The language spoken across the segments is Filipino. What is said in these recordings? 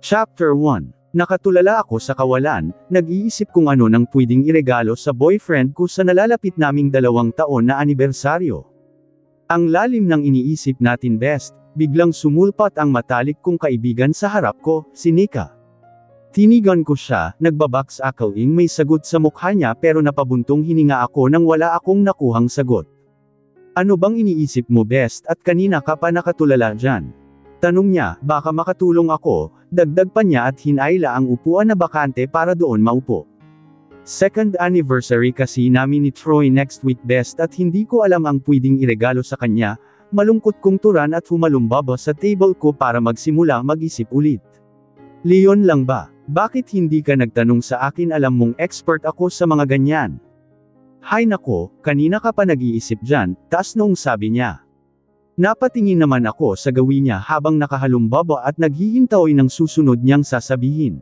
Chapter 1. Nakatulala ako sa kawalan, nag-iisip kung ano nang pwedeng iregalo sa boyfriend ko sa nalalapit naming 2 taon na anibersaryo. Ang lalim ng iniisip natin best, biglang sumulpat ang matalik kong kaibigan sa harap ko, si Nika. Tinigan ko siya, nagbabaks akaling may sagot sa mukha niya pero napabuntong hininga ako nang wala akong nakuhang sagot. Ano bang iniisip mo best at kanina ka pa nakatulala dyan? Tanong niya, baka makatulong ako, dagdag pa niya at hinayla ang upuan na bakante para doon maupo. Second anniversary kasi namin ni Troy next week best at hindi ko alam ang pwedeng iregalo sa kanya, malungkot kong turan at humalumbaba sa table ko para magsimula mag-isip ulit. Leon lang ba? Bakit hindi ka nagtanong sa akin, alam mong expert ako sa mga ganyan? Hay nako, kanina ka pa nag-iisip dyan, taas noong sabi niya. Napatingin naman ako sa gawin niya habang nakahalumbaba at naghihintay ng susunod niyang sasabihin.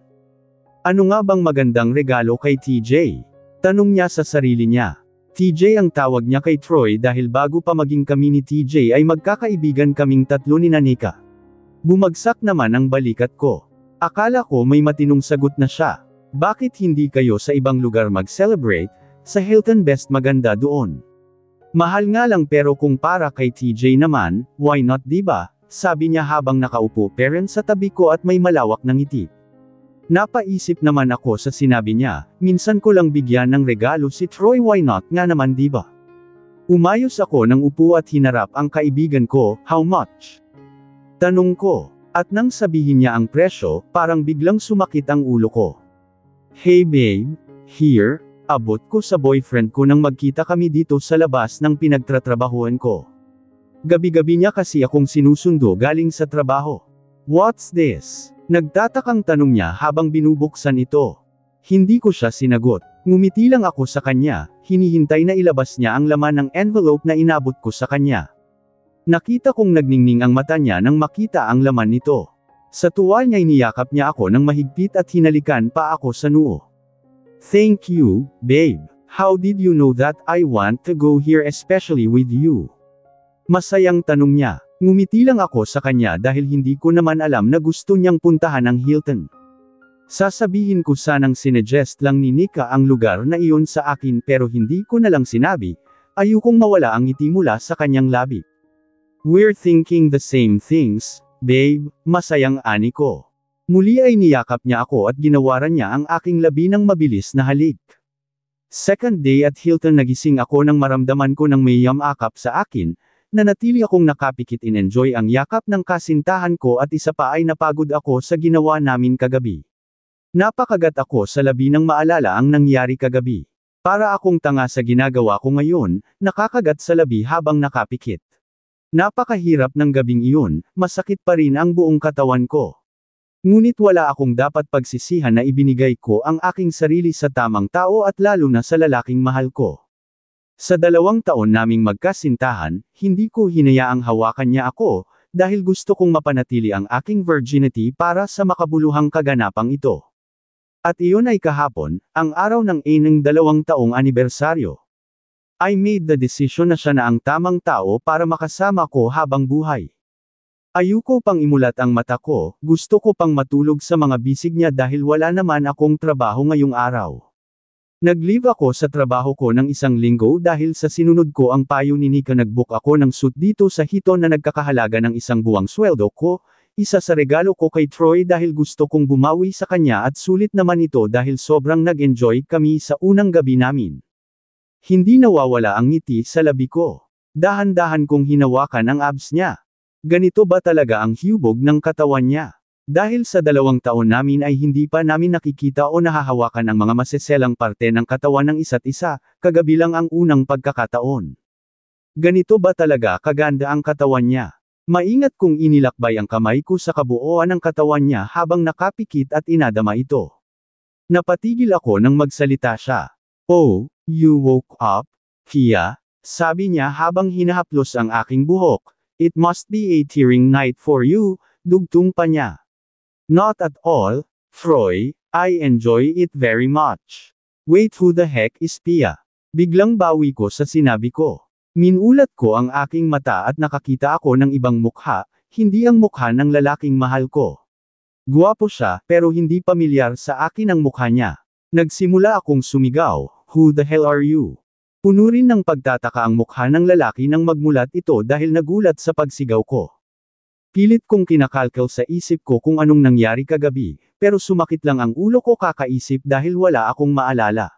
Ano nga bang magandang regalo kay TJ? Tanong niya sa sarili niya. TJ ang tawag niya kay Troy dahil bago pa maging kami ni TJ ay magkakaibigan kaming tatlo ni Nika. Bumagsak naman ang balikat ko. Akala ko may matinong sagot na siya. Bakit hindi kayo sa ibang lugar mag-celebrate? Sa Hilton best maganda doon. Mahal nga lang pero kung para kay TJ naman, why not diba? Sabi niya habang nakaupo parent sa tabi ko at may malawak na ngiti. Napaisip naman ako sa sinabi niya, minsan ko lang bigyan ng regalo si Troy, why not nga naman diba? Umayos ako ng upo at hinarap ang kaibigan ko, how much? Tanong ko, at nang sabihin niya ang presyo, parang biglang sumakit ang ulo ko. Hey babe, here. Abot ko sa boyfriend ko nang magkita kami dito sa labas ng pinagtatrabahuan ko. Gabi-gabi niya kasi akong sinusundo galing sa trabaho. What's this? Nagtatakang tanong niya habang binubuksan ito. Hindi ko siya sinagot. Ngumiti lang ako sa kanya, hinihintay na ilabas niya ang laman ng envelope na inabot ko sa kanya. Nakita kong nagningning ang mata niya nang makita ang laman nito. Sa tuwa niya iniyakap niya ako ng mahigpit at hinalikan pa ako sa noo. Thank you, babe. How did you know that I want to go here especially with you? Masayang tanong niya. Ngumiti lang ako sa kanya dahil hindi ko naman alam na gusto niyang puntahan ang Hilton. Sasabihin ko sanang sinuggest lang ni Nika ang lugar na iyon sa akin pero hindi ko na lang sinabi, ayokong mawala ang ngiti mula sa kanyang labi. We're thinking the same things, babe, masayang ani ko. Muli ay niyakap niya ako at ginawaran niya ang aking labi ng mabilis na halik. Second day at Hilton nagising ako nang maramdaman ko ng may yamakap sa akin, nanatili akong nakapikit in-enjoy ang yakap ng kasintahan ko at isa pa ay napagod ako sa ginawa namin kagabi. Napakagat ako sa labi nang maalala ang nangyari kagabi. Para akong tanga sa ginagawa ko ngayon, nakakagat sa labi habang nakapikit. Napakahirap ng gabing iyon, masakit pa rin ang buong katawan ko. Ngunit wala akong dapat pagsisihan na ibinigay ko ang aking sarili sa tamang tao at lalo na sa lalaking mahal ko. Sa 2 taon naming magkasintahan, hindi ko hinayaang hawakan niya ako, dahil gusto kong mapanatili ang aking virginity para sa makabuluhang kaganapang ito. At iyon ay kahapon, ang araw ng 2 taong anibersaryo. I made the decision na siya na ang tamang tao para makasama ko habang buhay. Ayoko pang imulat ang mata ko, gusto ko pang matulog sa mga bisig niya dahil wala naman akong trabaho ngayong araw. Nag-leave ako sa trabaho ko ng 1 linggo dahil sa sinunod ko ang payo ni Nika, nag-book ako ng suit dito sa Hilton na nagkakahalaga ng 1 buwang sweldo ko, isa sa regalo ko kay Troy dahil gusto kong bumawi sa kanya at sulit naman ito dahil sobrang nag-enjoy kami sa unang gabi namin. Hindi nawawala ang ngiti sa labi ko. Dahan-dahan kong hinawakan ang abs niya. Ganito ba talaga ang hubog ng katawan niya? Dahil sa 2 taon namin ay hindi pa namin nakikita o nahahawakan ang mga maseselang parte ng katawan ng isa't isa, kagabi lang ang unang pagkakataon. Ganito ba talaga kaganda ang katawan niya? Maingat kong inilakbay ang kamay ko sa kabuuan ng katawan niya habang nakapikit at inadama ito. Napatigil ako nang magsalita siya. Oh, you woke up, Kia? Sabi niya habang hinahaplos ang aking buhok. It must be a tearing night for you, dugtong pa niya. Not at all, Troy, I enjoy it very much. Wait, who the heck is Pia? Biglang bawi ko sa sinabi ko. Minulat ko ang aking mata at nakakita ako ng ibang mukha, hindi ang mukha ng lalaking mahal ko. Guwapo siya, pero hindi pamilyar sa akin ang mukha niya. Nagsimula akong sumigaw, "Who the hell are you?" Puno rin ng pagtataka ang mukha ng lalaki nang magmulat ito dahil nagulat sa pagsigaw ko. Pilit kong kinakalkal sa isip ko kung anong nangyari kagabi, pero sumakit lang ang ulo ko kakaisip dahil wala akong maalala.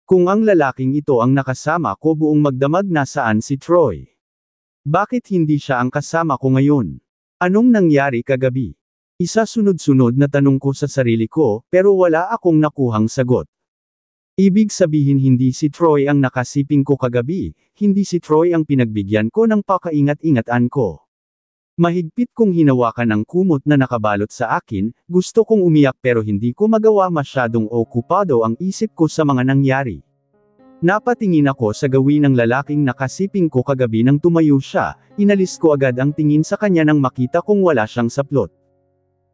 Kung ang lalaking ito ang nakasama ko buong magdamag, nasaan si Troy? Bakit hindi siya ang kasama ko ngayon? Anong nangyari kagabi? Isa sunod-sunod na tanong ko sa sarili ko, pero wala akong nakuhang sagot. Ibig sabihin hindi si Troy ang nakasiping ko kagabi, hindi si Troy ang pinagbigyan ko ng pakaingat-ingatan ko. Mahigpit kong hinawakan ang kumot na nakabalot sa akin, gusto kong umiyak pero hindi ko magawa, masyadong okupado ang isip ko sa mga nangyari. Napatingin ako sa gawin ng lalaking nakasiping ko kagabi nang tumayo siya, inalis ko agad ang tingin sa kanya nang makita kong wala siyang saplot.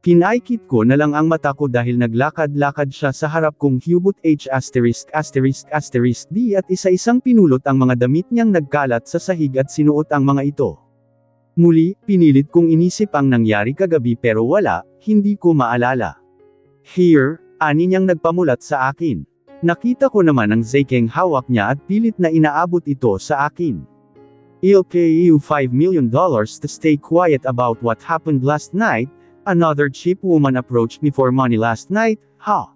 Pinaikit ko na lang ang mata ko dahil naglakad-lakad siya sa harap kong hubot H*******D at isa-isang pinulot ang mga damit niyang nagkalat sa sahig at sinuot ang mga ito. Muli, pinilit kong inisip ang nangyari kagabi pero wala, hindi ko maalala. Here, ani niyang nagpamulat sa akin. Nakita ko naman ang Zayking hawak niya at pilit na inaabot ito sa akin. "I'll pay you $5 million to stay quiet about what happened last night. Another cheap woman approached me for money last night, ha?"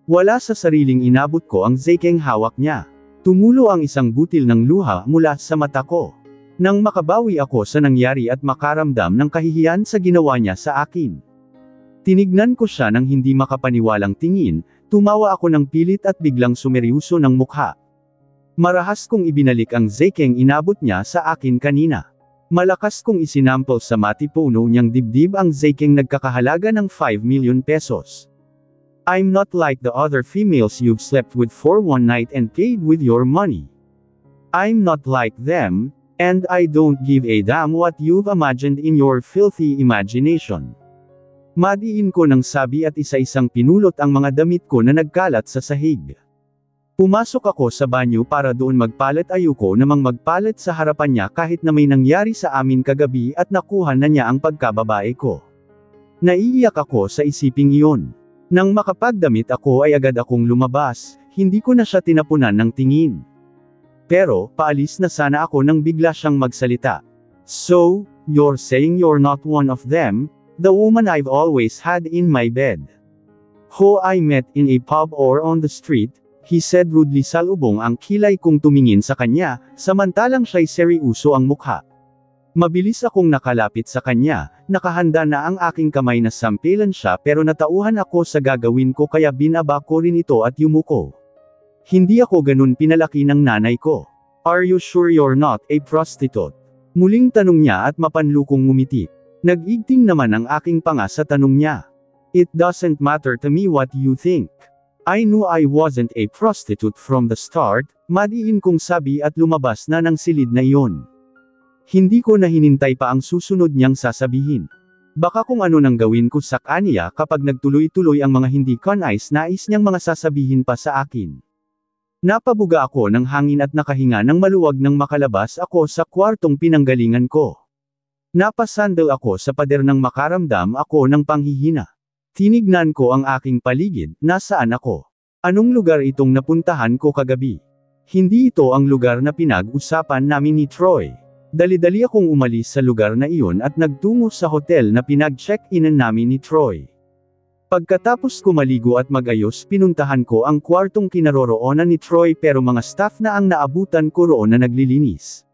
Wala sa sariling inabot ko ang Zayking hawak niya. Tumulo ang isang butil ng luha mula sa mata ko. Nang makabawi ako sa nangyari at makaramdam ng kahihiyan sa ginawa niya sa akin. Tinignan ko siya ng hindi makapaniwalang tingin, tumawa ako ng pilit at biglang sumeryoso ng mukha. Marahas kong ibinalik ang Zayking inabot niya sa akin kanina. Malakas kong isinampol sa matipuno niyang dibdib ang Zayking nagkakahalaga ng 5 million pesos. "I'm not like the other females you've slept with for one night and paid with your money. I'm not like them, and I don't give a damn what you've imagined in your filthy imagination." Madiin ko ng sabi at isa-isang pinulot ang mga damit ko na nagkalat sa sahig. Pumasok ako sa banyo para doon magpalit, ayoko namang magpalit sa harapan niya kahit na may nangyari sa amin kagabi at nakuha na niya ang pagkababae ko. Naiiyak ako sa isiping iyon. Nang makapagdamit ako ay agad akong lumabas, hindi ko na siya tinapunan ng tingin. Pero, paalis na sana ako nang bigla siyang magsalita. "So, you're saying you're not one of them, the woman I've always had in my bed? Who I met in a pub or on the street?" he said rudely. Salubong ang kilay kong tumingin sa kanya, samantalang siya'y seryoso ang mukha. Mabilis akong nakalapit sa kanya, nakahanda na ang aking kamay na sampilan siya pero natauhan ako sa gagawin ko kaya binaba ko rin ito at yumuko. Hindi ako ganun pinalaki ng nanay ko. "Are you sure you're not a prostitute?" Muling tanong niya at mapanlukong ngumiti. Nag-igting naman ang aking panga sa tanong niya. "It doesn't matter to me what you think. I knew I wasn't a prostitute from the start," madiin kong sabi at lumabas na ng silid na iyon. Hindi ko na hinintay pa ang susunod niyang sasabihin. Baka kung ano nang gawin ko sa kanya kapag nagtuloy-tuloy ang mga hindi nais niyang mga sasabihin pa sa akin. Napabuga ako ng hangin at nakahinga ng maluwag nang makalabas ako sa kwartong pinanggalingan ko. Napasandal ako sa pader nang makaramdam ako ng panghihina. Tinignan ko ang aking paligid, nasaan ako? Anong lugar itong napuntahan ko kagabi? Hindi ito ang lugar na pinag-usapan namin ni Troy. Dali-dali akong umalis sa lugar na iyon at nagtungo sa hotel na pinag-check-inan namin ni Troy. Pagkatapos ko maligo at mag-ayos, pinuntahan ko ang kwartong kinaroroonan ni Troy pero mga staff na ang naabutan ko roon na naglilinis.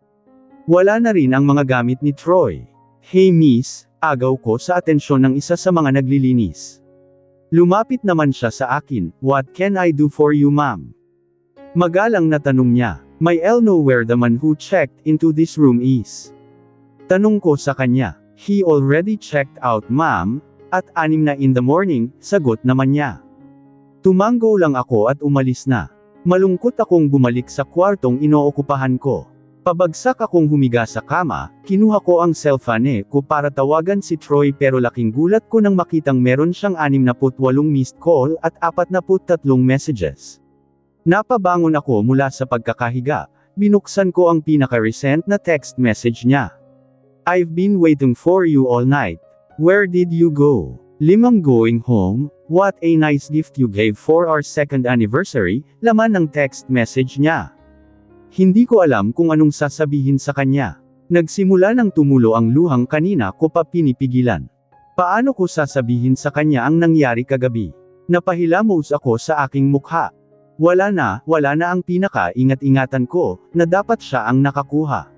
Wala na rin ang mga gamit ni Troy. "Hey miss," agaw ko sa atensyon ng isa sa mga naglilinis. Lumapit naman siya sa akin. "What can I do for you, ma'am?" Magalang na tanong niya. "May I know where the man who checked into this room is?" Tanong ko sa kanya. "He already checked out, ma'am, at 6 na in the morning," sagot naman niya. Tumanggo lang ako at umalis na. Malungkot akong bumalik sa kwartong inookupahan ko. Pabagsak akong humiga sa kama, kinuha ko ang cellphone ko para tawagan si Troy pero laking gulat ko nang makitang meron siyang 68 missed call at 43 messages. Napabangon ako mula sa pagkakahiga, binuksan ko ang pinaka-recent na text message niya. "I've been waiting for you all night. Where did you go? 5 going home, what a nice gift you gave for our second anniversary, laman ng text message niya. Hindi ko alam kung anong sasabihin sa kanya. Nagsimula nang tumulo ang luhang kanina ko pa pinipigilan. Paano ko sasabihin sa kanya ang nangyari kagabi? Napahilamos ako sa aking mukha. Wala na ang pinaka-ingat-ingatan ko, na dapat siya ang nakakuha.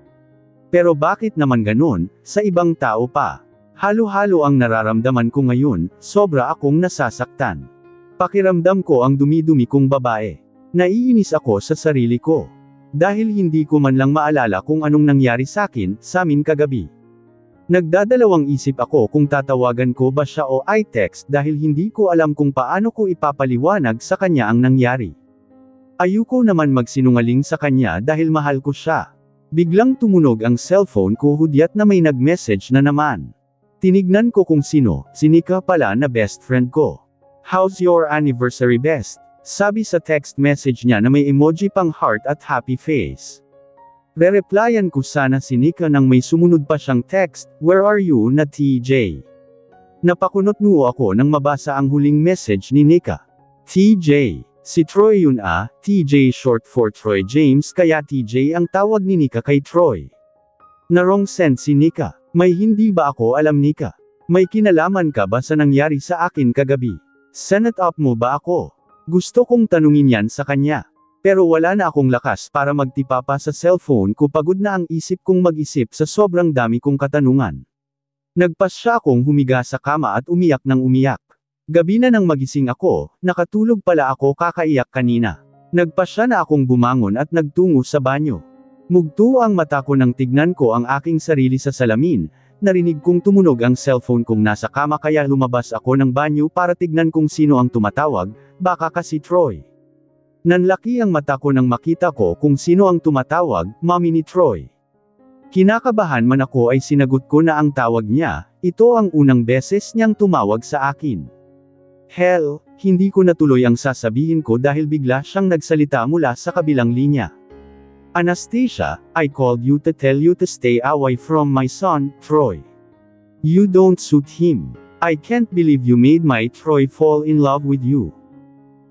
Pero bakit naman ganun, sa ibang tao pa? Halo-halo ang nararamdaman ko ngayon, sobra akong nasasaktan. Pakiramdam ko ang dumi-dumi kong babae. Naiinis ako sa sarili ko. Dahil hindi ko man lang maalala kung anong nangyari sa amin kagabi. Nagdadalawang isip ako kung tatawagan ko ba siya o i-text dahil hindi ko alam kung paano ko ipapaliwanag sa kanya ang nangyari. Ayoko naman magsinungaling sa kanya dahil mahal ko siya. Biglang tumunog ang cellphone ko hudyat na may nag-message na naman. Tinignan ko kung sino, si Nika pala na best friend ko. How's your anniversary best? Sabi sa text message niya na may emoji pang heart at happy face. Re-replyan ko sana si Nika nang may sumunod pa siyang text, where are you na TJ? Napakunot nuo ako nang mabasa ang huling message ni Nika. TJ. Si Troy yun TJ short for Troy James kaya TJ ang tawag ni Nika kay Troy. Na-wrong send si Nika. May hindi ba ako alam Nika? May kinalaman ka ba sa nangyari sa akin kagabi? Send up mo ba ako? Gusto kong tanungin yan sa kanya. Pero wala na akong lakas para magtipa pa sa cellphone ko, pagod na ang isip kong mag-isip sa sobrang dami kong katanungan. Nagpasya akong humiga sa kama at umiyak ng umiyak. Gabi na nang magising ako, nakatulog pala ako kakaiyak kanina. Nagpasya na akong bumangon at nagtungo sa banyo. Mugto ang mata ko nang tignan ko ang aking sarili sa salamin, narinig kong tumunog ang cellphone kong nasa kama kaya lumabas ako ng banyo para tignan kung sino ang tumatawag, baka kasi Troy. Nanlaki ang mata ko nang makita ko kung sino ang tumatawag, mommy ni Troy. Kinakabahan man ako ay sinagot ko na ang tawag niya, ito ang unang beses niyang tumawag sa akin. Hell, hindi ko natuloy ang sasabihin ko dahil bigla siyang nagsalita mula sa kabilang linya. Anastasia, I called you to tell you to stay away from my son, Troy. You don't suit him. I can't believe you made my Troy fall in love with you.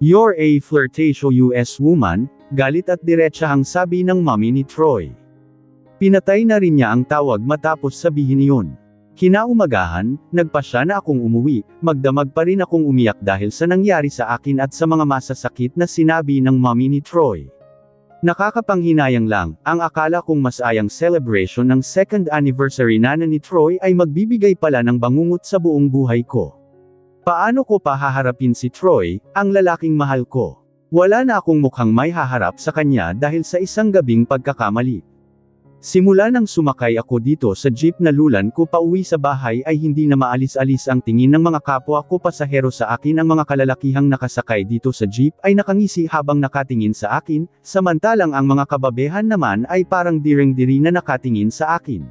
You're a flirtatious US woman, galit at diretsahang sabi ng mommy ni Troy. Pinatay na rin niya ang tawag matapos sabihin iyon. Kinaumagahan, nagpasya na akong umuwi, magdamag pa rin akong umiyak dahil sa nangyari sa akin at sa mga masasakit na sinabi ng mommy ni Troy. Nakakapanghinayang lang, ang akala kong masayang celebration ng second anniversary na ni Troy ay magbibigay pala ng bangungot sa buong buhay ko. Paano ko pa haharapin si Troy, ang lalaking mahal ko? Wala na akong mukhang may haharap sa kanya dahil sa isang gabing pagkakamali. Simula nang sumakay ako dito sa jeep na lulan ko pauwi sa bahay ay hindi na maalis-alis ang tingin ng mga kapwa ko pasahero sa akin. Ang mga kalalakihang nakasakay dito sa jeep ay nakangisi habang nakatingin sa akin, samantalang ang mga kababehan naman ay parang direng-diri na nakatingin sa akin.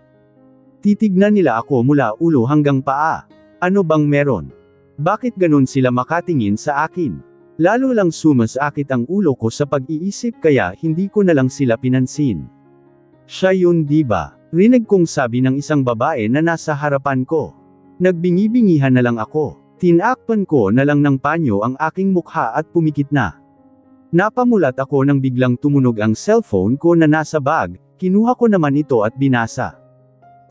Titignan nila ako mula ulo hanggang paa. Ano bang meron? Bakit ganun sila makatingin sa akin? Lalo lang sumasakit ang ulo ko sa pag-iisip kaya hindi ko na lang sila pinansin. Siya yun diba? Rinig kong sabi ng isang babae na nasa harapan ko. Nagbingi-bingihan na lang ako. Tinakpan ko na lang ng panyo ang aking mukha at pumikit na. Napamulat ako nang biglang tumunog ang cellphone ko na nasa bag, kinuha ko naman ito at binasa.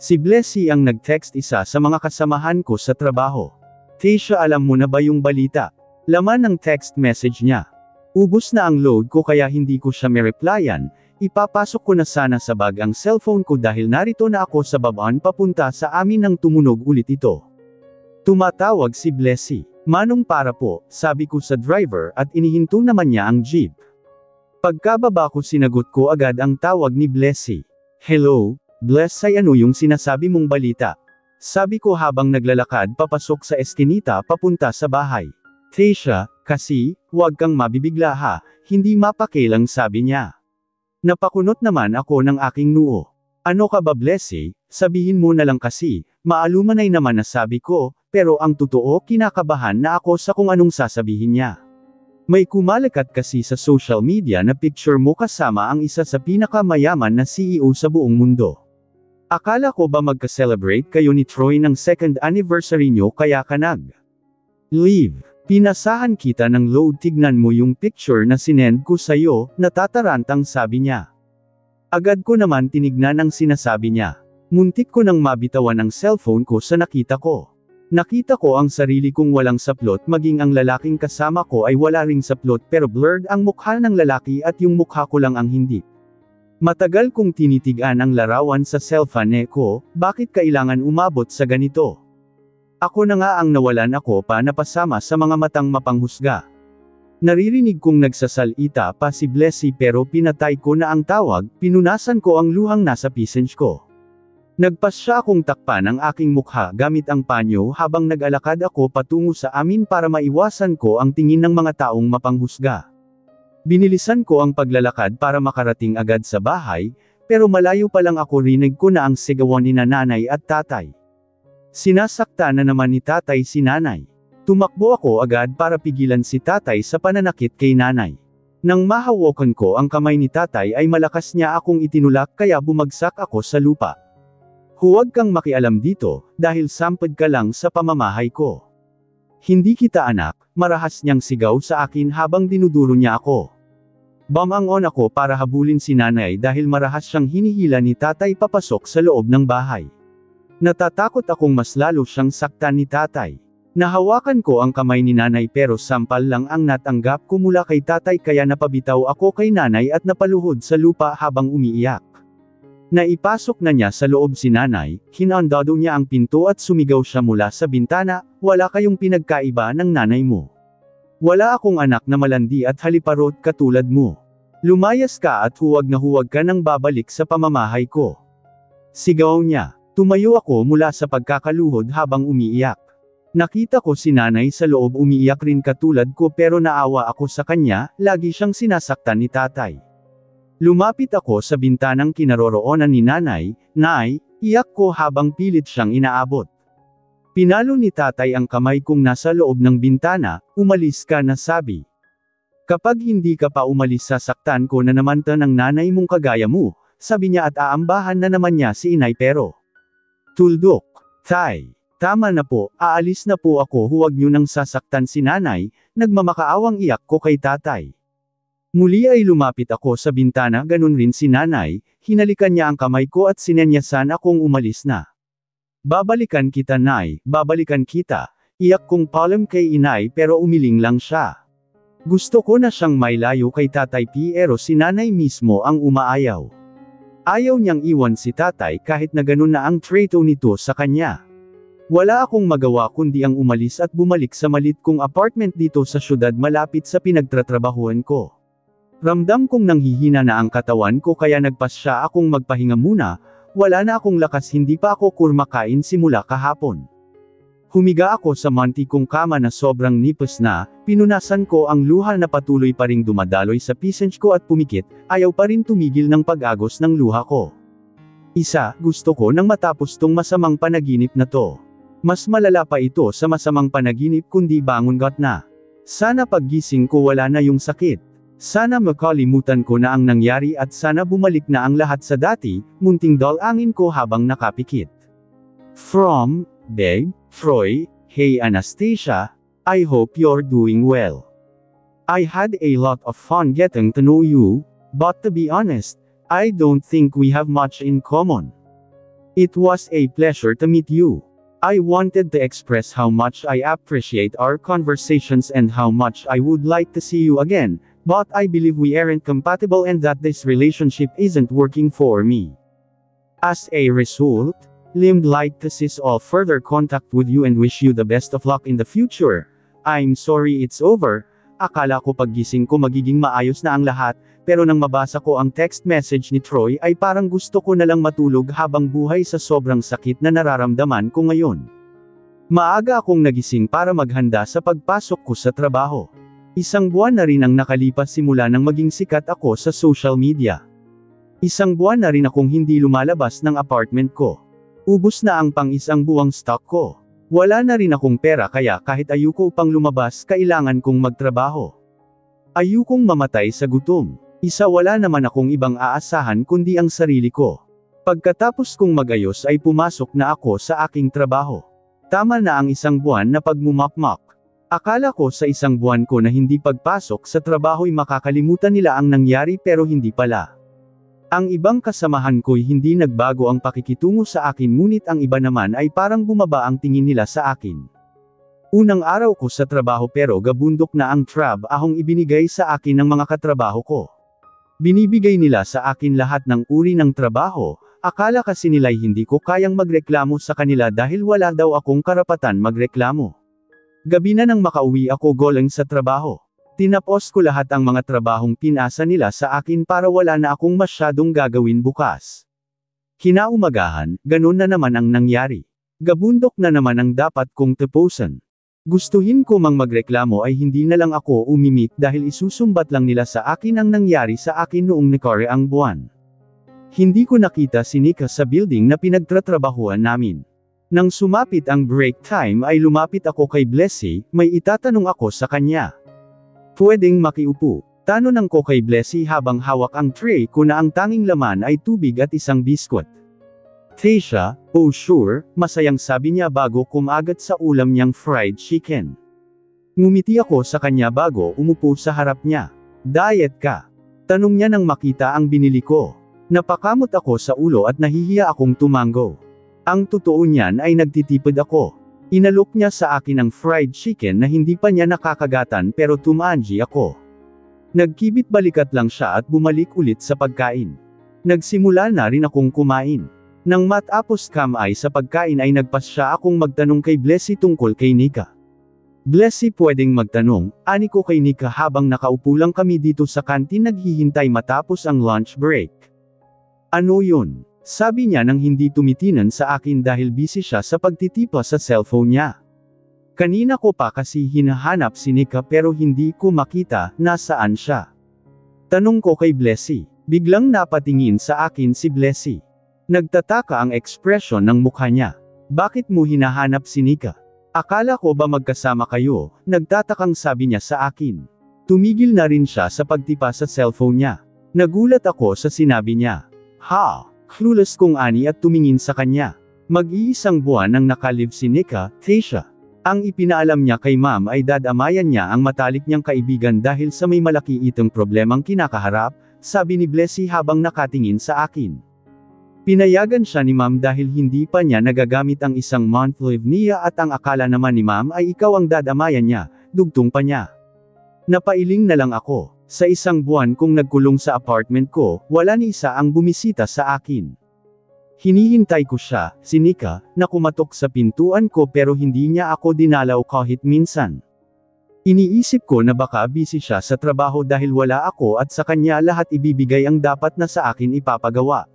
Si Blessy ang nag-text, isa sa mga kasamahan ko sa trabaho. Tasha, alam mo na ba yung balita? Laman ng text message niya. Ubus na ang load ko kaya hindi ko siya may-replyan. Ipapasok ko na sana sa bag ang cellphone ko dahil narito na ako sa babaan papunta sa amin nang tumunog ulit ito. Tumatawag si Blessy. Manong para po, sabi ko sa driver at inihinto naman niya ang jeep. Pagkababa ko sinagot ko agad ang tawag ni Blessy. Hello, Blessy, ano yung sinasabi mong balita? Sabi ko habang naglalakad papasok sa eskinita papunta sa bahay. Tasha, kasi, huwag kang mabibigla ha, hindi mapakilang, sabi niya. Napakunot naman ako ng aking noo. Ano ka ba Blessy, sabihin mo na lang kasi, maalumanay naman na sabi ko, pero ang totoo kinakabahan na ako sa kung anong sasabihin niya. May kumalakat kasi sa social media na picture mo kasama ang isa sa pinakamayaman na CEO sa buong mundo. Akala ko ba magka-celebrate kayo ni Troy ng second anniversary nyo kaya ka Leave. Pinasahan kita ng load, tignan mo yung picture na sinend ko sa'yo, natatarantang sabi niya. Agad ko naman tinignan ang sinasabi niya. Muntik ko nang mabitawan ang cellphone ko sa nakita ko. Nakita ko ang sarili kong walang saplot, maging ang lalaking kasama ko ay wala ring saplot, pero blurred ang mukha ng lalaki at yung mukha ko lang ang hindi. Matagal kong tinitigan ang larawan sa cellphone ko, bakit kailangan umabot sa ganito? Ako na nga ang nawalan, ako pa napasama sa mga matang mapanghusga. Naririnig kong nagsasalita pa si Blessy pero pinatay ko na ang tawag, pinunasan ko ang luhang nasa pisngi ko. Nagpasya akong takpan ang aking mukha gamit ang panyo habang nag-alakad ako patungo sa amin para maiwasan ko ang tingin ng mga taong mapanghusga. Binilisan ko ang paglalakad para makarating agad sa bahay, pero malayo pa lang ako rinig ko na ang sigawan ni nanay at tatay. Sinasaktan na naman ni tatay si nanay. Tumakbo ako agad para pigilan si tatay sa pananakit kay nanay. Nang mahawakan ko ang kamay ni tatay ay malakas niya akong itinulak kaya bumagsak ako sa lupa. Huwag kang makialam dito, dahil sampad ka lang sa pamamahay ko. Hindi kita anak, marahas niyang sigaw sa akin habang dinuduro niya ako. Bumangon ako para habulin si nanay dahil marahas siyang hinihila ni tatay papasok sa loob ng bahay. Natatakot akong mas lalo siyang saktan ni tatay. Nahawakan ko ang kamay ni nanay pero sampal lang ang natanggap ko mula kay tatay kaya napabitaw ako kay nanay at napaluhod sa lupa habang umiiyak. Naipasok na niya sa loob si nanay, kinandado niya ang pinto at sumigaw siya mula sa bintana, "Wala kayong pinagkaiba ng nanay mo. Wala akong anak na malandi at haliparot katulad mo. Lumayas ka at huwag na huwag ka nang babalik sa pamamahay ko." Sigaw niya. Tumayo ako mula sa pagkakaluhod habang umiiyak. Nakita ko si nanay sa loob umiiyak rin katulad ko pero naawa ako sa kanya, lagi siyang sinasaktan ni tatay. Lumapit ako sa bintanang kinaroroonan ni nanay, "Nay," iyak ko habang pilit siyang inaabot. Pinalo ni tatay ang kamay kong nasa loob ng bintana, "Umalis ka na," sabi. "Kapag hindi ka pa umalis sasaktan ko na naman ng nanay mong kagaya mo," sabi niya at aambahan na naman niya si inay pero. Tuldok. "Tay, tama na po, aalis na po ako, huwag niyo nang sasaktan si nanay," nagmamakaawang iyak ko kay tatay. Muli ay lumapit ako sa bintana, ganun rin si nanay, hinalikan niya ang kamay ko at sinenyasan akong umalis na. "Babalikan kita nay, babalikan kita," iyak kong palem kay inay pero umiling lang siya. Gusto ko na siyang mailayo kay tatay pero si nanay mismo ang umaayaw. Ayaw niyang iwan si tatay kahit na ganun na ang trato nito sa kanya. Wala akong magawa kundi ang umalis at bumalik sa malit kong apartment dito sa syudad malapit sa pinagtatrabahuan ko. Ramdam kong nanghihina na ang katawan ko kaya nagpasya akong magpahinga muna, wala na akong lakas, hindi pa ako kumakain simula kahapon. Humiga ako sa manti kong kama na sobrang nipis na, pinunasan ko ang luha na patuloy pa ring dumadaloy sa pisngi ko at pumikit, ayaw pa rin tumigil ng pag-agos ng luha ko. Gusto ko nang matapos tong masamang panaginip na to. Mas malala pa ito sa masamang panaginip kundi bangon na. Sana paggising ko wala na yung sakit. Sana makalimutan ko na ang nangyari at sana bumalik na ang lahat sa dati, munting dalangin ko habang nakapikit. From, Babe, Troy, "Hey Anastasia, I hope you're doing well. I had a lot of fun getting to know you, but to be honest, I don't think we have much in common. It was a pleasure to meet you. I wanted to express how much I appreciate our conversations and how much I would like to see you again, but I believe we aren't compatible and that this relationship isn't working for me. As a result, I'd like to cease all further contact with you and wish you the best of luck in the future. I'm sorry it's over. Akala ko paggising ko magiging maayos na ang lahat, pero nang mabasa ko ang text message ni Troy ay parang gusto ko na lang matulog habang buhay sa sobrang sakit na nararamdaman ko ngayon. Maaga akong nagising para maghanda sa pagpasok ko sa trabaho. 1 buwan na rin ang nakalipas simula nang maging sikat ako sa social media. 1 buwan na rin akong hindi lumalabas ng apartment ko. Ubus na ang pang-1 buwang stock ko. Wala na rin akong pera kaya kahit ayoko pang lumabas kailangan kong magtrabaho. Ayokong mamatay sa gutom. Wala naman akong ibang aasahan kundi ang sarili ko. Pagkatapos kong magayos ay pumasok na ako sa aking trabaho. Tama na ang 1 buwan na pagmumakmak. Akala ko sa isang buwan ko na hindi pagpasok sa trabaho'y makakalimutan nila ang nangyari pero hindi pala. Ang ibang kasamahan ko'y hindi nagbago ang pakikitungo sa akin ngunit ang iba naman ay parang bumaba ang tingin nila sa akin. Unang araw ko sa trabaho pero gabundok na ang trabahong ibinigay sa akin ng mga katrabaho ko. Binibigay nila sa akin lahat ng uri ng trabaho, akala kasi nila'y hindi ko kayang magreklamo sa kanila dahil wala daw akong karapatan magreklamo. Gabi na nang makauwi ako galing sa trabaho. Tinapos ko lahat ang mga trabahong pinasa nila sa akin para wala na akong masyadong gagawin bukas. Kinaumagahan, ganun na naman ang nangyari. Gabundok na naman ang dapat kong tapusin. Gustuhin ko mang magreklamo ay hindi na lang ako umimik dahil isusumbat lang nila sa akin ang nangyari sa akin noong nakaraang buwan. Hindi ko nakita si Nika sa building na pinagtatrabahuan namin. Nang sumapit ang break time ay lumapit ako kay Blessy, may itatanong ako sa kanya. Pwedeng makiupo? Tanong ko kay Blessy habang hawak ang tray ko na ang tanging laman ay tubig at isang biskwit. Tasha, oh sure, masayang sabi niya bago kumagat sa ulam niyang fried chicken. Ngumiti ako sa kanya bago umupo sa harap niya. Diet ka? Tanong niya nang makita ang binili ko. Napakamot ako sa ulo at nahihiya akong tumango. Ang totoo niyan ay nagtitipid ako. Inalok niya sa akin ang fried chicken na hindi pa niya nakakagatan pero tumanji ako. Nagkibit balikat lang siya at bumalik ulit sa pagkain. Nagsimula na rin akong kumain. Nang matapos kamay sa pagkain ay nagpasya akong magtanong kay Blessy tungkol kay Nika. Blessy pwedeng magtanong, ani ko kay Nika habang nakaupo lang kami dito sa kantin naghihintay matapos ang lunch break. Ano yun? Sabi niya nang hindi tumitinan sa akin dahil busy siya sa pagtitipa sa cellphone niya. Kanina ko pa kasi hinahanap si Nika pero hindi ko makita nasaan siya. Tanong ko kay Blessy. Biglang napatingin sa akin si Blessy. Nagtataka ang ekspresyon ng mukha niya. Bakit mo hinahanap si Nika? Akala ko ba magkasama kayo? Nagtatakang sabi niya sa akin. Tumigil na rin siya sa pagtipa sa cellphone niya. Nagulat ako sa sinabi niya. Ha? Clueless kong ani at tumingin sa kanya. Mag-iisang buwan nang nakalive si Nika, Tasha. Ang ipinaalam niya kay ma'am ay dadamayan niya ang matalik niyang kaibigan dahil sa may malaki itong problemang kinakaharap, sabi ni Blessy habang nakatingin sa akin. Pinayagan siya ni ma'am dahil hindi pa niya nagagamit ang isang month leave niya at ang akala naman ni ma'am ay ikaw ang dadamayan niya, dugtong pa niya. Napailing na lang ako. Sa isang buwan kong nagkulong sa apartment ko, wala ni isa ang bumisita sa akin. Hinihintay ko siya, si Nika, na kumatok sa pintuan ko pero hindi niya ako dinalaw kahit minsan. Iniisip ko na baka busy siya sa trabaho dahil wala ako at sa kanya lahat ibibigay ang dapat na sa akin ipapagawa.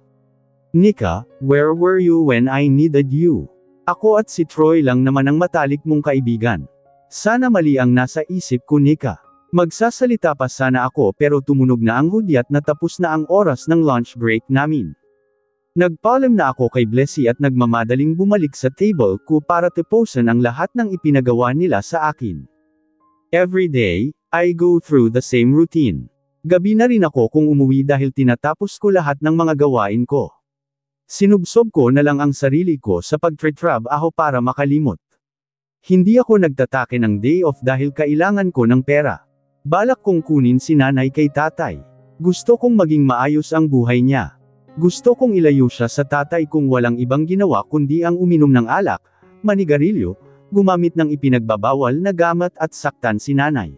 Nika, where were you when I needed you? Ako at si Troy lang naman ang matalik mong kaibigan. Sana mali ang nasa isip ko, Nika. Magsasalita pa sana ako pero tumunog na ang hudyat na tapos na ang oras ng lunch break namin. Nagpaalam na ako kay Blessy at nagmamadaling bumalik sa table ko para tapusin ang lahat ng ipinagawa nila sa akin. Every day, I go through the same routine. Gabi na rin ako kung umuwi dahil tinatapos ko lahat ng mga gawain ko. Sinubsob ko na lang ang sarili ko sa pagtratrabaho para makalimot. Hindi ako nagtatake ng day off dahil kailangan ko ng pera. Balak kong kunin si nanay kay tatay. Gusto kong maging maayos ang buhay niya. Gusto kong ilayo siya sa tatay kung walang ibang ginawa kundi ang uminom ng alak, manigarilyo, gumamit ng ipinagbabawal na gamit at saktan si nanay.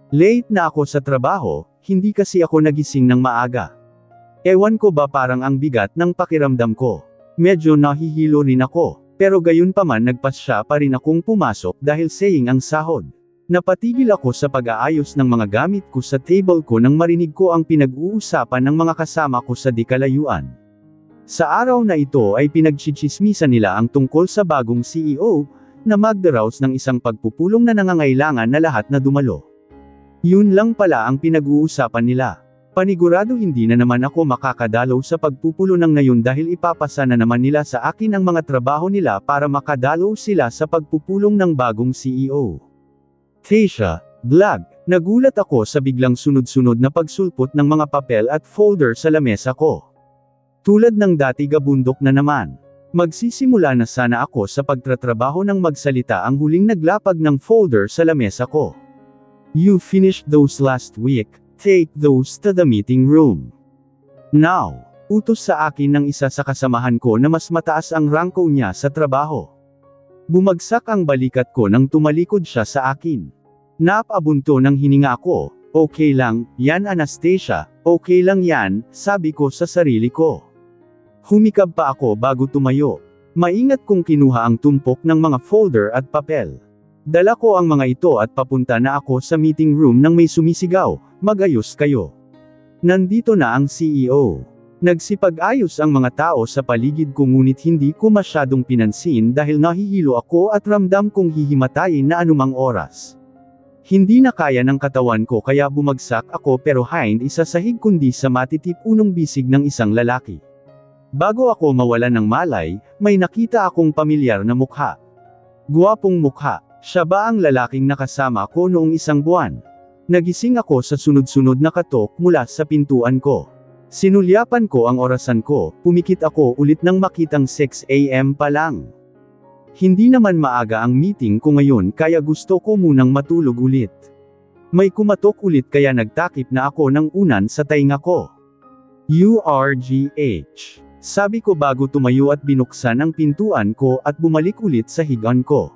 Late na ako sa trabaho, hindi kasi ako nagising ng maaga. Ewan ko ba parang ang bigat ng pakiramdam ko. Medyo nahihilo rin ako, pero gayon pa man nagpasya pa rin akong pumasok dahil saying ang sahod. Napatigil ako sa pag-aayos ng mga gamit ko sa table ko nang marinig ko ang pinag-uusapan ng mga kasama ko sa di kalayuan. Sa araw na ito ay pinagchichismisan nila ang tungkol sa bagong CEO, na magdaraos ng isang pagpupulong na nangangailangan na lahat na dumalo. Yun lang pala ang pinag-uusapan nila. Panigurado hindi na naman ako makakadalaw sa pagpupulo ng ngayon dahil ipapasa na naman nila sa akin ang mga trabaho nila para makadalaw sila sa pagpupulong ng bagong CEO. Tasha, vlog. Nagulat ako sa biglang sunod-sunod na pagsulpot ng mga papel at folder sa lamesa ko. Tulad ng dati gabundok na naman. Magsisimula na sana ako sa pagtatrabaho nang magsalita ang huling naglapag ng folder sa lamesa ko. You finished those last week, take those to the meeting room. Now, utos sa akin ng isa sa kasamahan ko na mas mataas ang rangko niya sa trabaho. Bumagsak ang balikat ko nang tumalikod siya sa akin. Napabunto ng hininga ako. Okay lang, yan Anastasia, okay lang yan, sabi ko sa sarili ko. Humikab pa ako bago tumayo. Maingat kong kinuha ang tumpok ng mga folder at papel. Dala ko ang mga ito at papunta na ako sa meeting room nang may sumisigaw, "Mag-ayos kayo. Nandito na ang CEO." Nagsipag-ayos ang mga tao sa paligid ko ngunit hindi ko masyadong pinansin dahil nahihilo ako at ramdam kong hihimatayin na anumang oras. Hindi na kaya ng katawan ko kaya bumagsak ako pero hindi sa sahig kundi sa matitip-unong bisig ng isang lalaki. Bago ako mawalan ng malay, may nakita akong pamilyar na mukha. Guwapong mukha, siya ba ang lalaking nakasama ko noong isang buwan? Nagising ako sa sunod-sunod na katok mula sa pintuan ko. Sinulyapan ko ang orasan ko, pumikit ako ulit nang makitang 6 AM pa lang. Hindi naman maaga ang meeting ko ngayon kaya gusto ko munang matulog ulit. May kumatok ulit kaya nagtakip na ako ng unan sa tainga ko. URGH. Sabi ko bago tumayo at binuksan ang pintuan ko at bumalik ulit sa higaan ko.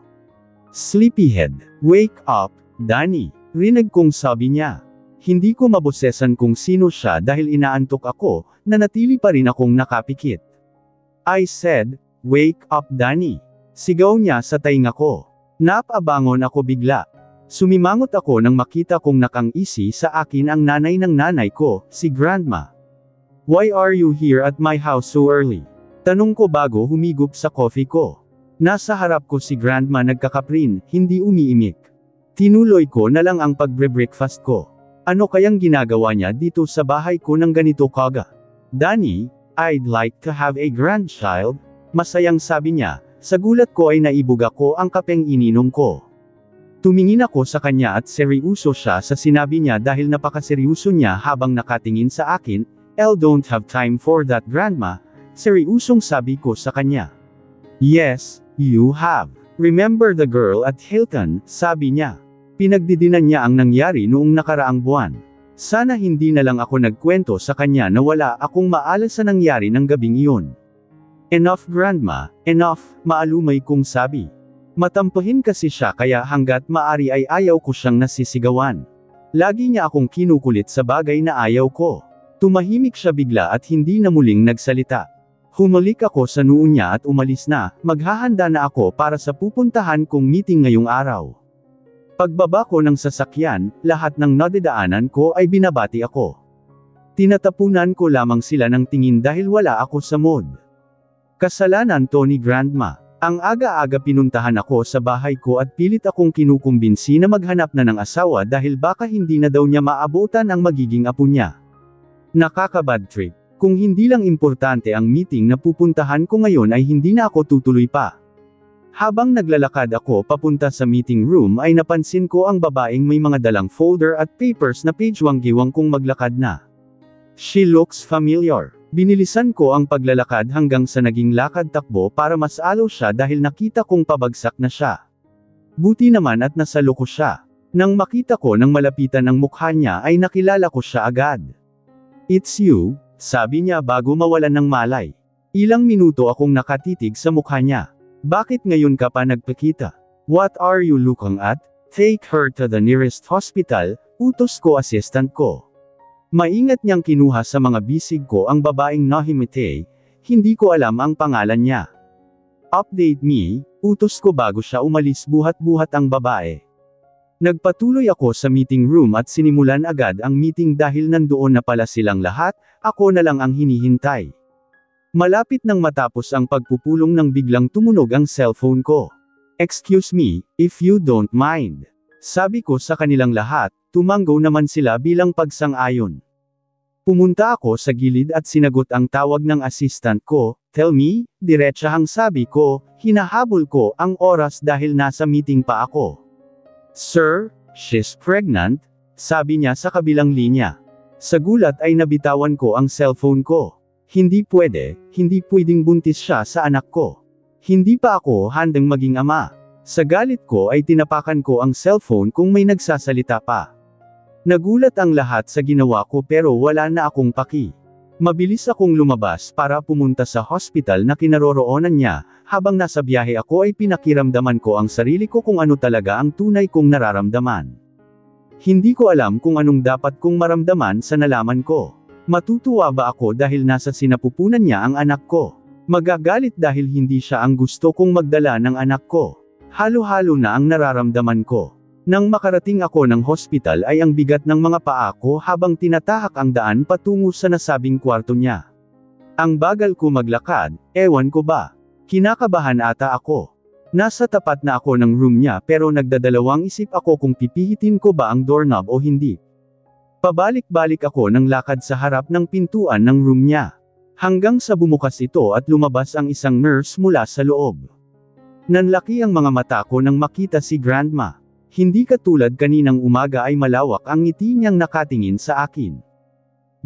Sleepyhead, wake up, Danny. Rinig kong sabi niya. Hindi ko mabosesan kung sino siya dahil inaantok ako, nanatili pa rin akong nakapikit. I said, "Wake up Danny." Sigaw niya sa tainga ko. Napabangon ako bigla. Sumimangot ako nang makita kong nakangisi sa akin ang nanay ng nanay ko, si Grandma. "Why are you here at my house so early?" Tanong ko bago humigop sa coffee ko. Nasa harap ko si Grandma nagkakaprin, hindi umiimik. Tinuloy ko na lang ang pagbre-breakfast ko. Ano kayang ginagawa niya dito sa bahay ko ng ganito kaga? "Danny, I'd like to have a grandchild." Masayang sabi niya, sa gulat ko ay naibog ako ang kapeng ininom ko. Tumingin ako sa kanya at seryoso siya sa sinabi niya dahil napakaseryoso niya habang nakatingin sa akin. "I don't have time for that Grandma," seryosong sabi ko sa kanya. "Yes, you have. Remember the girl at Hilton," sabi niya. Pinagdidinan niya ang nangyari noong nakaraang buwan. Sana hindi na lang ako nagkwento sa kanya na wala akong maalala sa nangyari ng gabing iyon. "Enough Grandma, enough," maalumay kong sabi. Matampahin kasi siya kaya hanggat maari ay ayaw ko siyang nasisigawan. Lagi niya akong kinukulit sa bagay na ayaw ko. Tumahimik siya bigla at hindi na muling nagsalita. Humalik ako sa noo niya at umalis na, maghahanda na ako para sa pupuntahan kong meeting ngayong araw. Pagbaba ko ng sasakyan, lahat ng nadadaanan ko ay binabati ako. Tinatapunan ko lamang sila ng tingin dahil wala ako sa mood. Kasalanan to ni Grandma. Ang aga-aga pinuntahan ako sa bahay ko at pilit akong kinukumbinsi na maghanap na ng asawa dahil baka hindi na daw niya maabutan ang magiging apo niya. Nakakabad trip. Kung hindi lang importante ang meeting na pupuntahan ko ngayon ay hindi na ako tutuloy pa. Habang naglalakad ako papunta sa meeting room ay napansin ko ang babaeng may mga dalang folder at papers na pagewang-giwang kong maglakad na. She looks familiar. Binilisan ko ang paglalakad hanggang sa naging lakad-takbo para mas alo siya dahil nakita kong pabagsak na siya. Buti naman at nasalo ko siya. Nang makita ko ng malapitan ang mukha niya ay nakilala ko siya agad. "It's you," sabi niya bago mawalan ng malay. Ilang minuto akong nakatitig sa mukha niya. "Bakit ngayon ka pa nagpakita? What are you looking at? Take her to the nearest hospital," utos ko assistant ko. Maingat niyang kinuha sa mga bisig ko ang babaeng nahimite, hindi ko alam ang pangalan niya. "Update me," utos ko bago siya umalis buhat-buhat ang babae. Nagpatuloy ako sa meeting room at sinimulan agad ang meeting dahil nandoon na pala silang lahat, ako na lang ang hinihintay. Malapit nang matapos ang pagpupulong nang biglang tumunog ang cellphone ko. "Excuse me, if you don't mind," sabi ko sa kanilang lahat, tumanggo naman sila bilang pagsang-ayon. Pumunta ako sa gilid at sinagot ang tawag ng assistant ko. "Tell me," diretsahang sabi ko, hinahabol ko ang oras dahil nasa meeting pa ako. "Sir, she's pregnant," sabi niya sa kabilang linya. Sa gulat ay nabitawan ko ang cellphone ko. Hindi pwedeng buntis siya sa anak ko. Hindi pa ako handang maging ama. Sa galit ko ay tinapakan ko ang cellphone kung may nagsasalita pa. Nagulat ang lahat sa ginawa ko pero wala na akong paki. Mabilis akong lumabas para pumunta sa hospital na kinaroroonan niya, habang nasa biyahe ako ay pinakiramdaman ko ang sarili ko kung ano talaga ang tunay kong nararamdaman. Hindi ko alam kung anong dapat kong maramdaman sa nalaman ko. Matutuwa ba ako dahil nasa sinapupunan niya ang anak ko? Magagalit dahil hindi siya ang gusto kong magdala ng anak ko? Halo-halo na ang nararamdaman ko. Nang makarating ako ng hospital ay ang bigat ng mga paa ko habang tinatahak ang daan patungo sa nasabing kwarto niya. Ang bagal ko maglakad, ewan ko ba. Kinakabahan ata ako. Nasa tapat na ako ng room niya pero nagdadalawang isip ako kung pipihitin ko ba ang doorknob o hindi. Pabalik-balik ako ng lakad sa harap ng pintuan ng room niya. Hanggang sa bumukas ito at lumabas ang isang nurse mula sa loob. Nanlaki ang mga mata ko nang makita si Grandma. Hindi katulad kaninang umaga ay malawak ang ngiti niyang nakatingin sa akin.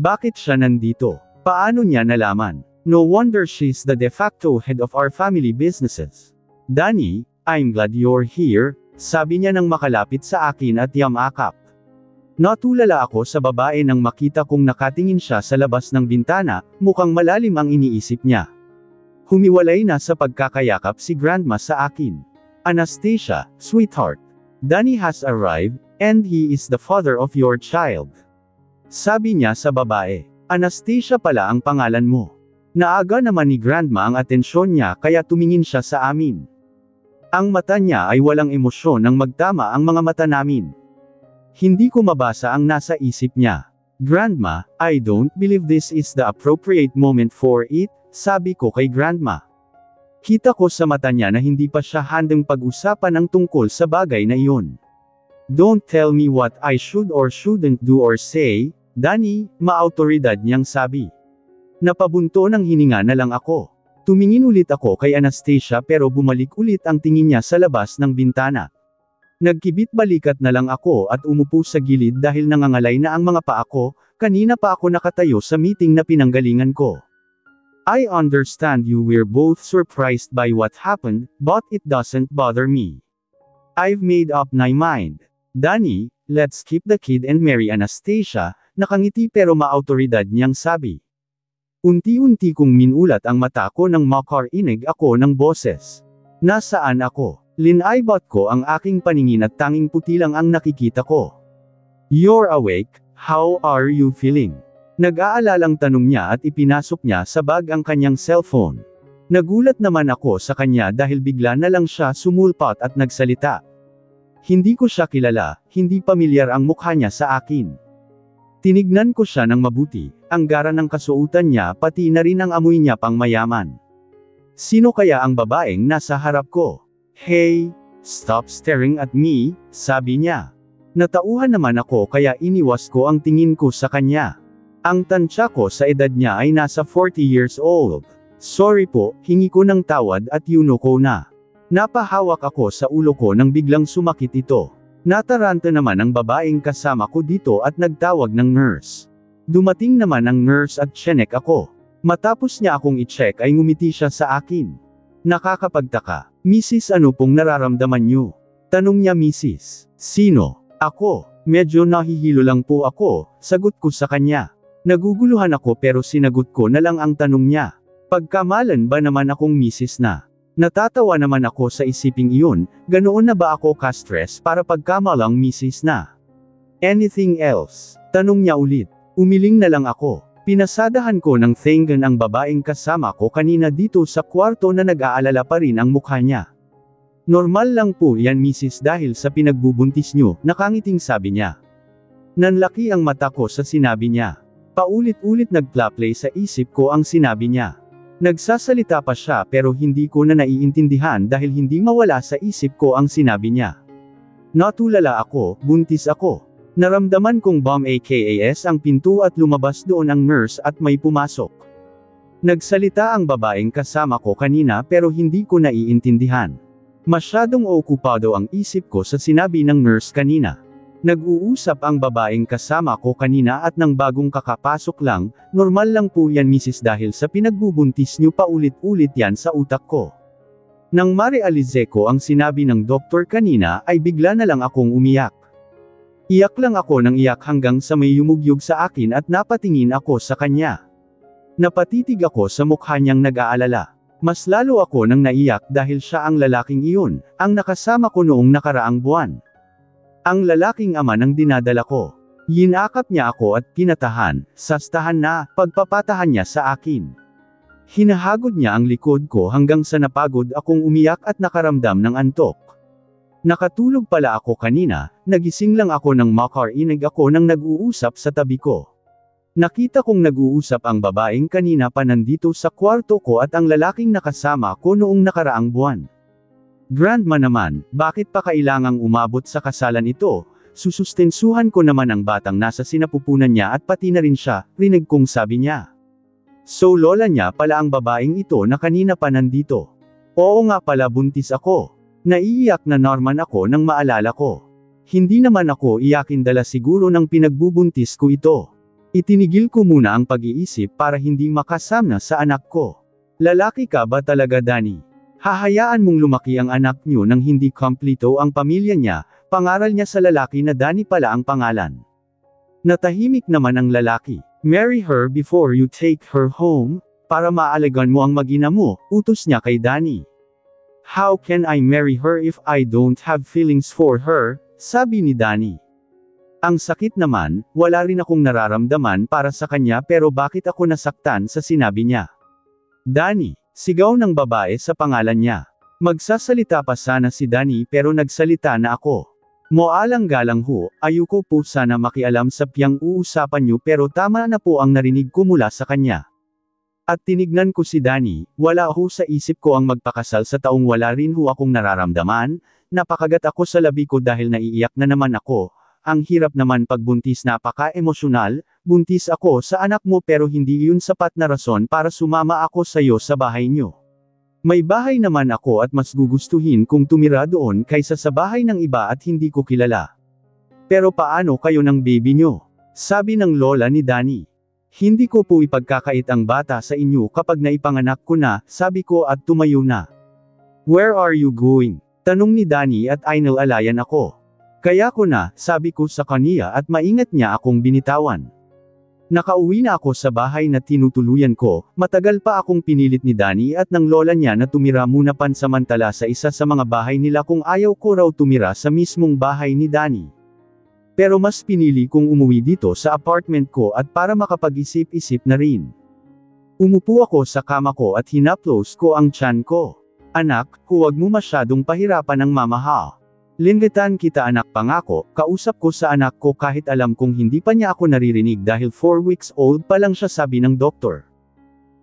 Bakit siya nandito? Paano niya nalaman? No wonder she's the de facto head of our family businesses. Danny, I'm glad you're here, sabi niya nang makalapit sa akin at yamakap. Natulala ako sa babae nang makita kong nakatingin siya sa labas ng bintana, mukhang malalim ang iniisip niya. Humiwalay na sa pagkakayakap si Grandma sa akin. Anastasia, sweetheart. Danny has arrived, and he is the father of your child. Sabi niya sa babae. Anastasia pala ang pangalan mo. Naaga naman ni Grandma ang atensyon niya kaya tumingin siya sa amin. Ang mata niya ay walang emosyon nang magtama ang mga mata namin. Hindi ko mabasa ang nasa isip niya. Grandma, I don't believe this is the appropriate moment for it, sabi ko kay Grandma. Kita ko sa mata niya na hindi pa siya handang pag-usapan ang tungkol sa bagay na iyon. Don't tell me what I should or shouldn't do or say, Danny, maautoridad niyang sabi. Napabunto ng hininga na lang ako. Tumingin ulit ako kay Anastasia pero bumalik ulit ang tingin niya sa labas ng bintana. Nagkibit-balikat na lang ako at umupo sa gilid dahil nangangalay na ang mga paa ko, kanina pa ako nakatayo sa meeting na pinanggalingan ko. I understand you were both surprised by what happened, but it doesn't bother me. I've made up my mind. Danny, let's keep the kid and marry Anastasia, nakangiti pero maautoridad niyang sabi. Unti-unti kong minulat ang mata ko nang makarinig ako ng boses. Nasaan ako? Linaybot ko ang aking paningin at tanging puti lang ang nakikita ko. You're awake, how are you feeling? Nag-aalalang tanong niya at ipinasok niya sa bag ang kanyang cellphone. Nagulat naman ako sa kanya dahil bigla na lang siya sumulpot at nagsalita. Hindi ko siya kilala, hindi pamilyar ang mukha niya sa akin. Tinignan ko siya ng mabuti, ang gara ng kasuotan niya pati na rin ang amoy niya pang mayaman. Sino kaya ang babaeng nasa harap ko? Hey, stop staring at me, sabi niya. Natauhan naman ako kaya iniwas ko ang tingin ko sa kanya. Ang tansya ko sa edad niya ay nasa 40 years old. Sorry po, hingi ko ng tawad at yuno ko na. Napahawak ako sa ulo ko nang biglang sumakit ito. Nataranta naman ang babaeng kasama ko dito at nagtawag ng nurse. Dumating naman ang nurse at chinek ako. Matapos niya akong i-check ay ngumiti siya sa akin. Nakakapagtaka. Mrs. ano pong nararamdaman niyo? Tanong niya Mrs. Sino? Ako. Medyo nahihilo lang po ako, sagot ko sa kanya. Naguguluhan ako pero sinagot ko na lang ang tanong niya. Pagkamalan ba naman akong Mrs. na? Natatawa naman ako sa isiping iyon, ganoon na ba ako ka-stress para pagkamalang Mrs. na? Anything else? Tanong niya ulit. Umiling na lang ako. Pinasadahan ko ng thangan ang babaeng kasama ko kanina dito sa kwarto na nag-aalala pa rin ang mukha niya. Normal lang po yan Mrs. dahil sa pinagbubuntis niyo, nakangiting sabi niya. Nanlaki ang mata ko sa sinabi niya. Paulit-ulit nagplaplay sa isip ko ang sinabi niya. Nagsasalita pa siya pero hindi ko na naiintindihan dahil hindi mawala sa isip ko ang sinabi niya. Natulala ako, buntis ako. Naramdaman kong bomb AKAS ang pinto at lumabas doon ang nurse at may pumasok. Nagsalita ang babaeng kasama ko kanina pero hindi ko naiintindihan. Masyadong okupado ang isip ko sa sinabi ng nurse kanina. Nag-uusap ang babaeng kasama ko kanina at nang bagong kakapasok lang, normal lang po yan misis dahil sa pinagbubuntis niyo paulit-ulit yan sa utak ko. Nang marealize ko ang sinabi ng doktor kanina ay bigla na lang akong umiyak. Iyak lang ako ng iyak hanggang sa may yumugyug sa akin at napatingin ako sa kanya. Napatitig ako sa mukha niyang nag-aalala. Mas lalo ako nang naiyak dahil siya ang lalaking iyon, ang nakasama ko noong nakaraang buwan. Ang lalaking ama ng dinadala ko. Yinakap niya ako at pinatahan, sastahan na, pagpapatahan niya sa akin. Hinahagod niya ang likod ko hanggang sa napagod akong umiyak at nakaramdam ng antok. Nakatulog pala ako kanina, nagising lang ako nang makarinig ako nang nag-uusap sa tabi ko. Nakita kong nag-uusap ang babaeng kanina pa nandito sa kwarto ko at ang lalaking nakasama ko noong nakaraang buwan. Grandma naman, bakit pa kailangang umabot sa kasalan ito? Susustensuhan ko naman ang batang nasa sinapupunan niya at pati na rin siya, rinig kong sabi niya. So lola niya pala ang babaeng ito na kanina pa nandito. Oo nga pala buntis ako. Naiiyak na naman ako nang maalala ko. Hindi naman ako iyakin dala siguro ng pinagbubuntis ko ito. Itinigil ko muna ang pag-iisip para hindi makasama sa anak ko. Lalaki ka ba talaga Danny? Hahayaan mong lumaki ang anak niyo nang hindi kompleto ang pamilya niya, pangaral niya sa lalaki na Danny pala ang pangalan. Natahimik naman ang lalaki. Marry her before you take her home, para maalagaan mo ang mag-ina mo, utos niya kay Danny. How can I marry her if I don't have feelings for her, sabi ni Danny. Ang sakit naman, wala rin akong nararamdaman para sa kanya pero bakit ako nasaktan sa sinabi niya? Danny. Sigaw ng babae sa pangalan niya. Magsasalita pa sana si Danny pero nagsalita na ako. Moalang-galang ho, ayoko po sana makialam sa piyang uusapan niyo pero tama na po ang narinig ko mula sa kanya. At tinignan ko si Danny, wala ho sa isip ko ang magpakasal sa taong wala rin ho akong nararamdaman, napakagat ako sa labi ko dahil naiiyak na naman ako. Ang hirap naman pagbuntis napaka-emosyonal, buntis ako sa anak mo pero hindi yun sapat na rason para sumama ako sa iyo sa bahay niyo. May bahay naman ako at mas gugustuhin kung tumira doon kaysa sa bahay ng iba at hindi ko kilala. Pero paano kayo ng baby niyo? Sabi ng lola ni Danny. Hindi ko po ipagkakait ang bata sa inyo kapag naipanganak ko na, sabi ko at tumayo na. Where are you going? Tanong ni Danny at inalalayan ako. Kaya ko na, sabi ko sa kaniya at maingat niya akong binitawan. Nakauwi na ako sa bahay na tinutuluyan ko, matagal pa akong pinilit ni Danny at ng lola niya na tumira muna pansamantala sa isa sa mga bahay nila kung ayaw ko raw tumira sa mismong bahay ni Danny. Pero mas pinili kong umuwi dito sa apartment ko at para makapag-isip-isip na rin. Umupo ako sa kama ko at hinaplos ko ang tiyan ko. Anak, huwag mo masyadong pahirapan ang mama ha. Lingitan kita anak pangako, kausap ko sa anak ko kahit alam kong hindi pa niya ako naririnig dahil 4 weeks old pa lang siya sabi ng doktor.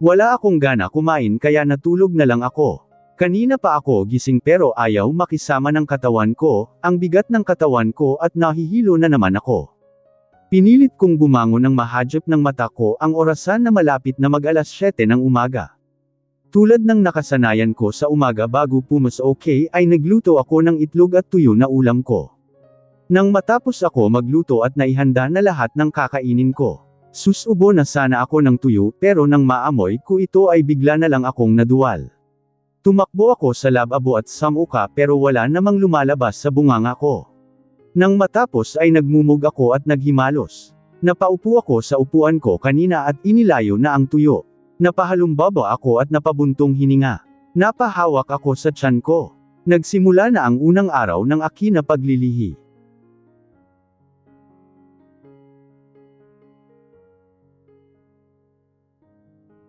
Wala akong gana kumain kaya natulog na lang ako. Kanina pa ako gising pero ayaw makisama ng katawan ko, ang bigat ng katawan ko at nahihilo na naman ako. Pinilit kong bumangon ng mahadjap ng mata ko ang orasan na malapit na mag-alas 7 ng umaga. Tulad ng nakasanayan ko sa umaga bago pumas okay ay nagluto ako ng itlog at tuyo na ulam ko. Nang matapos ako magluto at naihanda na lahat ng kakainin ko, susubo na sana ako ng tuyo pero nang maamoy ko ito ay bigla na lang akong naduwal. Tumakbo ako sa lababo at samuka pero wala namang lumalabas sa bunganga ko. Nang matapos ay nagmumug ako at naghimalos. Napaupo ako sa upuan ko kanina at inilayo na ang tuyo. Napahalumbaba ako at napabuntong hininga. Napahawak ako sa tiyan ko. Nagsimula na ang unang araw ng aking na paglilihi.